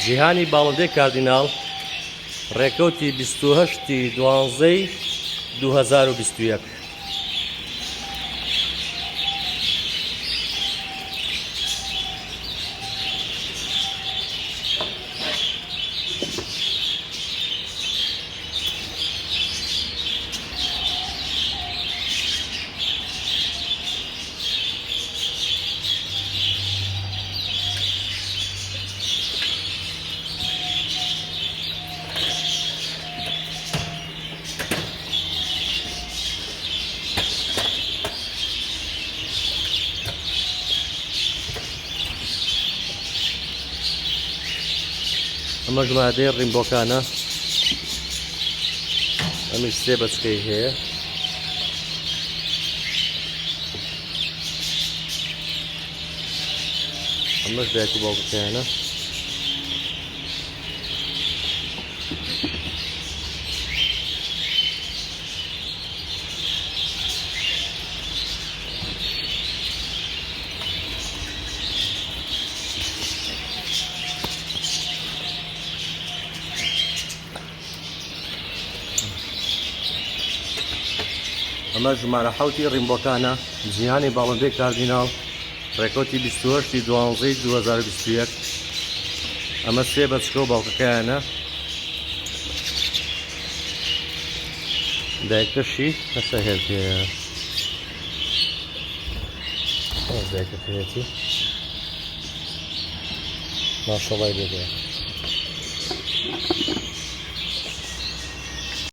جیهانی باڵندەی کاردیناڵ ڕێکەوتی 28/12/2021 ئەمە ژمارەی ڕیمبۆکانە ئەمیش 3 بەچکەی هەیە ئەمەش دایک و باوکەکەیانە ئەمە ژمارە 7 ڕیمبۆکانە جیهانی باڵندەی کاردیناڵ ڕێکەوتی 28/12/2021 ئەمە 3 بەچکە و باوکەکەیانە دایکەشی هەستا هێرکەیە دایکەکەیەتی ماشەڵای بێدەیە